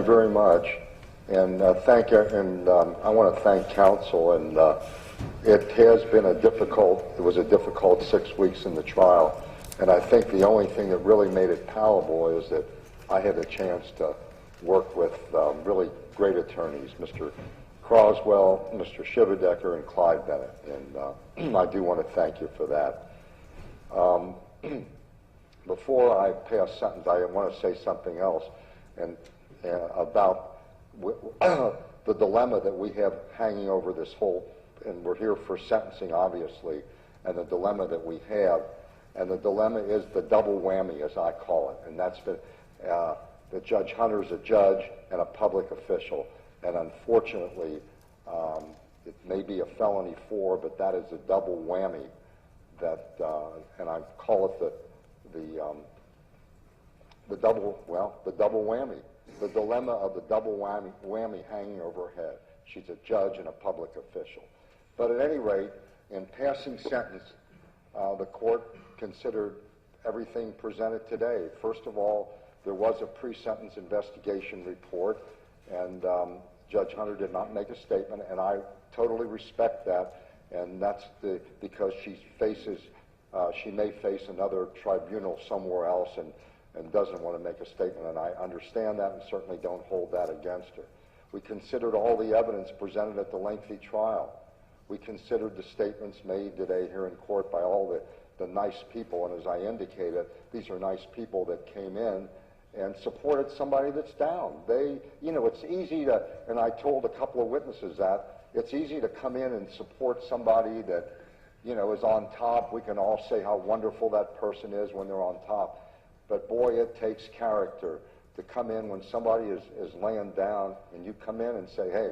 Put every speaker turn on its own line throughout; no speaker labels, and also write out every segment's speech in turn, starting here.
very much, and I want to thank counsel. And it has been it was a difficult 6 weeks in the trial, and I think the only thing that really made it palatable is that I had a chance to work with really great attorneys, Mr. Croswell, Mr. Shivadecker, and Clyde Bennett, and I do want to thank you for that. Before I pass sentence, I want to say something else and about the dilemma that we have hanging over this whole, and we're here for sentencing, obviously, and the dilemma that we have, and the dilemma is the double whammy, as I call it, and that's that Judge Hunter's a judge and a public official, and unfortunately, it may be a felony 4, but that is a double whammy that, and I call it the double whammy, the dilemma of the double whammy hanging over her head. She's a judge and a public official. But at any rate, in passing sentence, the court considered everything presented today. First of all, there was a pre-sentence investigation report, and Judge Hunter did not make a statement, and I totally respect that, and that's because she may face another tribunal somewhere else and doesn't want to make a statement, and I understand that and certainly don't hold that against her. We considered all the evidence presented at the lengthy trial. We considered the statements made today here in court by all the nice people, and as I indicated, these are nice people that came in and supported somebody that's down. It's easy to, and I told a couple of witnesses that, it's easy to come in and support somebody that, is on top. We can all say how wonderful that person is when they're on top. But boy, it takes character to come in when somebody is laying down and you come in and say, hey,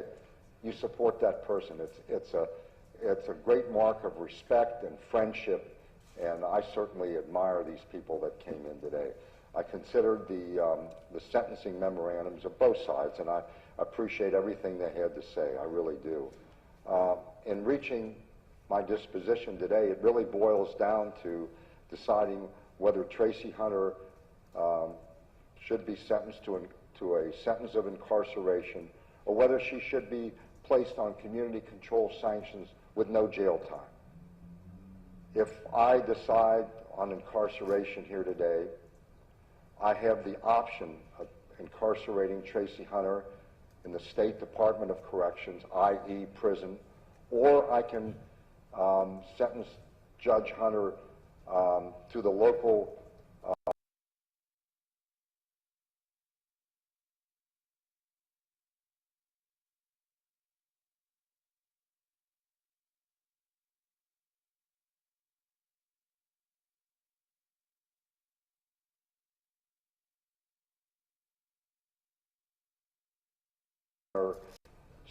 you support that person. It's a great mark of respect and friendship, and I certainly admire these people that came in today. I considered the sentencing memorandums of both sides, and I appreciate everything they had to say. I really do. In reaching my disposition today, it really boils down to deciding whether Tracie Hunter should be sentenced to a sentence of incarceration, or whether she should be placed on community control sanctions with no jail time. If I decide on incarceration here today, I have the option of incarcerating Tracie Hunter in the State Department of Corrections, i.e. prison, or I can sentence Judge Hunter to the local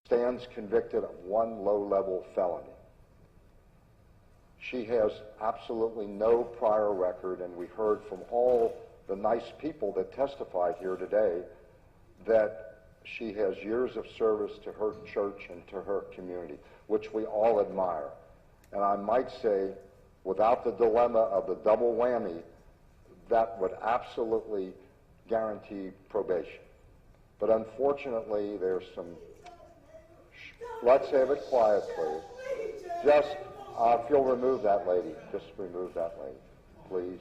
stands convicted of one low-level felony. She has absolutely no prior record, and we heard from all the nice people that testified here today that she has years of service to her church and to her community, which we all admire. And I might say, without the dilemma of the double whammy, that would absolutely guarantee probation. But unfortunately, there's some... Let's have it quiet, please. Just, if you'll remove that lady, just remove that lady, please.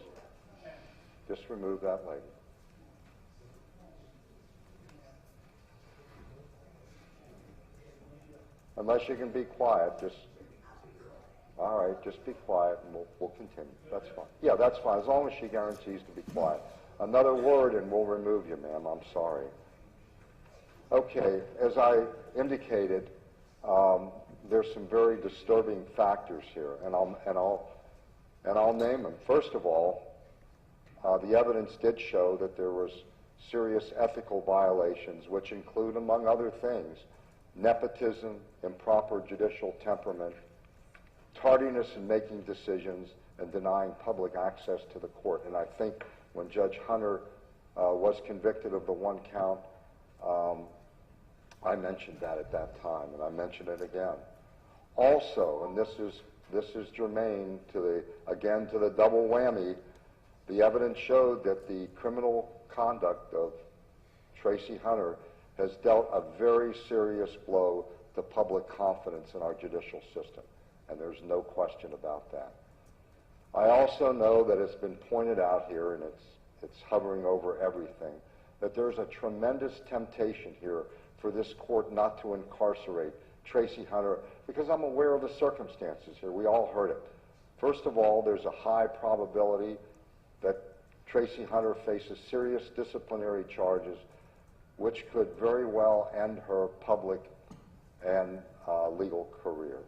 Just remove that lady. Unless you can be quiet, all right, just be quiet and we'll continue. That's fine. Yeah, that's fine, as long as she guarantees to be quiet. Another word and we'll remove you, ma'am. I'm sorry. Okay, as I indicated, there's some very disturbing factors here, and I'll name them. First of all, the evidence did show that there was serious ethical violations, which include, among other things, nepotism, improper judicial temperament, tardiness in making decisions, and denying public access to the court. And I think when Judge Hunter was convicted of the one count, I mentioned that at that time, and I mention it again. Also, and this is germane to the double whammy, the evidence showed that the criminal conduct of Tracie Hunter has dealt a very serious blow to public confidence in our judicial system, and there's no question about that. I also know that it's been pointed out here, and it's hovering over everything, that there's a tremendous temptation here for this court not to incarcerate Tracie Hunter, because I'm aware of the circumstances here. We all heard it. First of all, there's a high probability that Tracie Hunter faces serious disciplinary charges which could very well end her public and legal career.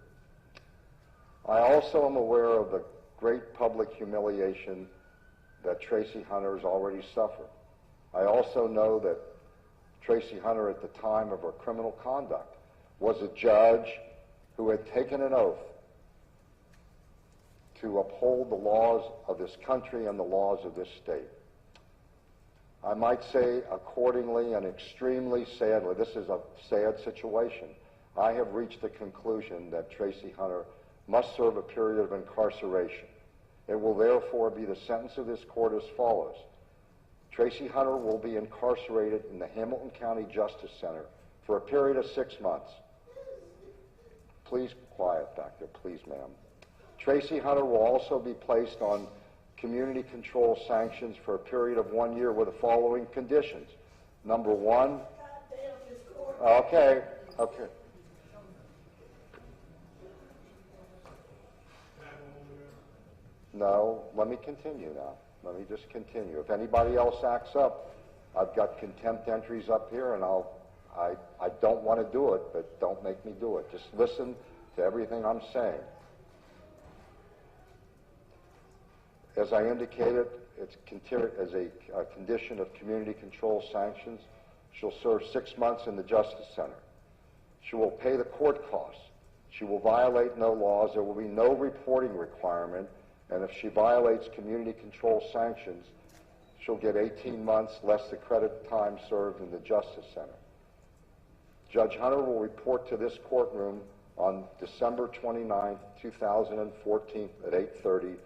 I also am aware of the great public humiliation that Tracie Hunter has already suffered. I also know that Tracie Hunter, at the time of her criminal conduct, was a judge who had taken an oath to uphold the laws of this country and the laws of this state. I might say, accordingly and extremely sadly, this is a sad situation, I have reached the conclusion that Tracie Hunter must serve a period of incarceration. It will therefore be the sentence of this court as follows. Tracie Hunter will be incarcerated in the Hamilton County Justice Center for a period of 6 months. Please quiet back there, please, ma'am. Tracie Hunter will also be placed on community control sanctions for a period of 1 year with the following conditions. Number one, okay. No, let me continue now. Let me just continue. If anybody else acts up, I've got contempt entries up here, and I don't want to do it, but don't make me do it. Just listen to everything I'm saying. As I indicated, it's as a condition of community control sanctions. She'll serve 6 months in the Justice Center. She will pay the court costs. She will violate no laws. There will be no reporting requirement. And if she violates community control sanctions, she'll get 18 months less the credit time served in the Justice Center. Judge Hunter will report to this courtroom on December 29, 2014 at 8:30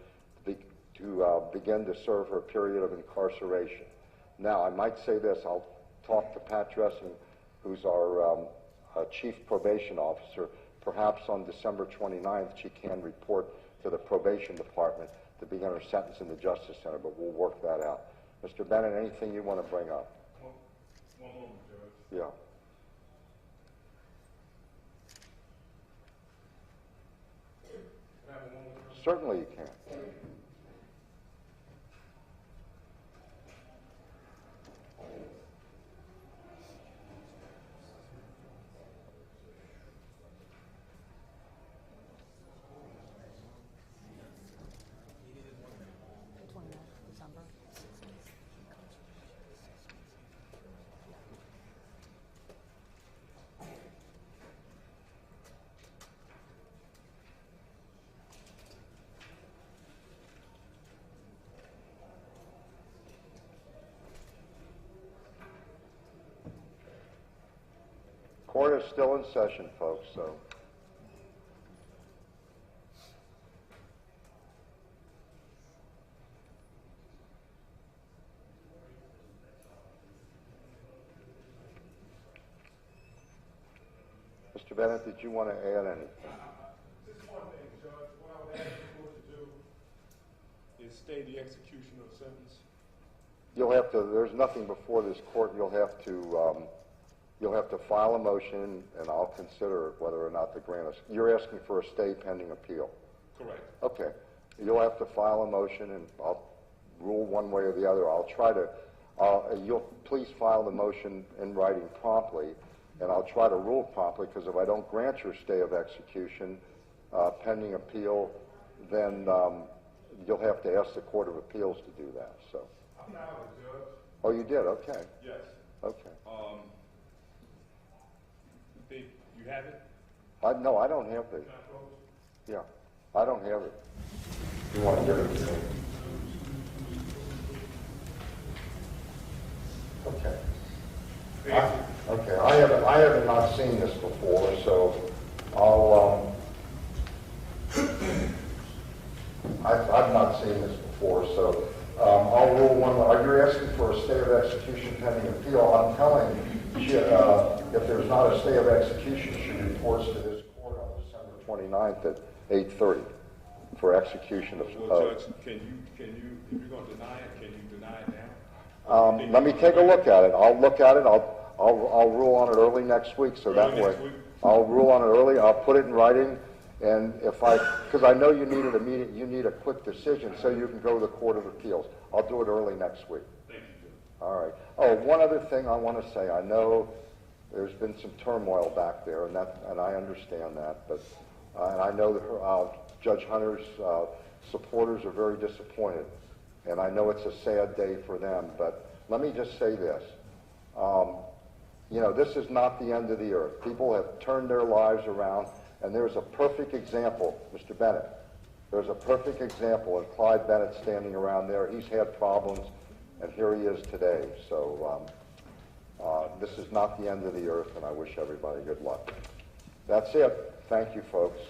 to begin to serve her period of incarceration. Now, I might say this. I'll talk to Pat Dressing, who's our chief probation officer. Perhaps on December 29th, she can report to the probation department to begin her sentence in the Justice Center, but we'll work that out. Mr. Bennett, anything you want to bring up?
One moment, Judge.
Yeah.
Can I have a moment?
Certainly you can. Court is still in session, folks, so. Mr. Bennett, did you want to add anything?
Just one thing, Judge. What I would ask the court to do is stay the execution of the sentence.
You'll have to, there's nothing before this court. You'll have to file a motion, and I'll consider whether or not to grant us. You're asking for a stay pending appeal.
Correct.
Okay. You'll have to file a motion, and I'll rule one way or the other. I'll try to, you'll please file the motion in writing promptly, and I'll try to rule promptly, because if I don't grant your stay of execution pending appeal, then you'll have to ask the Court of Appeals to do that. So.
I filed it, Judge.
Oh, you did? Okay.
Yes.
Okay.
You have it?
No, I don't have the. Yeah, I don't have it. You want to give it to me? Okay. Okay. I have not seen this before, so I'll. I've not seen this before, so I'll rule one way. Are you asking for a stay of execution pending appeal? I'm telling you, if there's not a stay of execution, she reports to this court on December 29th at 8:30 for execution of.
Well, Judge, can you, if you're going to deny it, can you deny it now?
Let me take a look at it. I'll look at it. I'll rule on it early next week, so that way I'll rule on it early. I'll put it in writing, and because I know you need a quick decision, so you can go to the Court of Appeals. I'll do it early next week.
Thank you, Judge.
All right. Oh, one other thing I want to say. I know there's been some turmoil back there, and I understand that, but and I know that Judge Hunter's supporters are very disappointed, and I know it's a sad day for them. But let me just say this. This is not the end of the earth. People have turned their lives around, and there's a perfect example, Mr. Bennett. There's a perfect example of Clyde Bennett standing around there. He's had problems, and here he is today. So this is not the end of the earth, and I wish everybody good luck. That's it. Thank you, folks.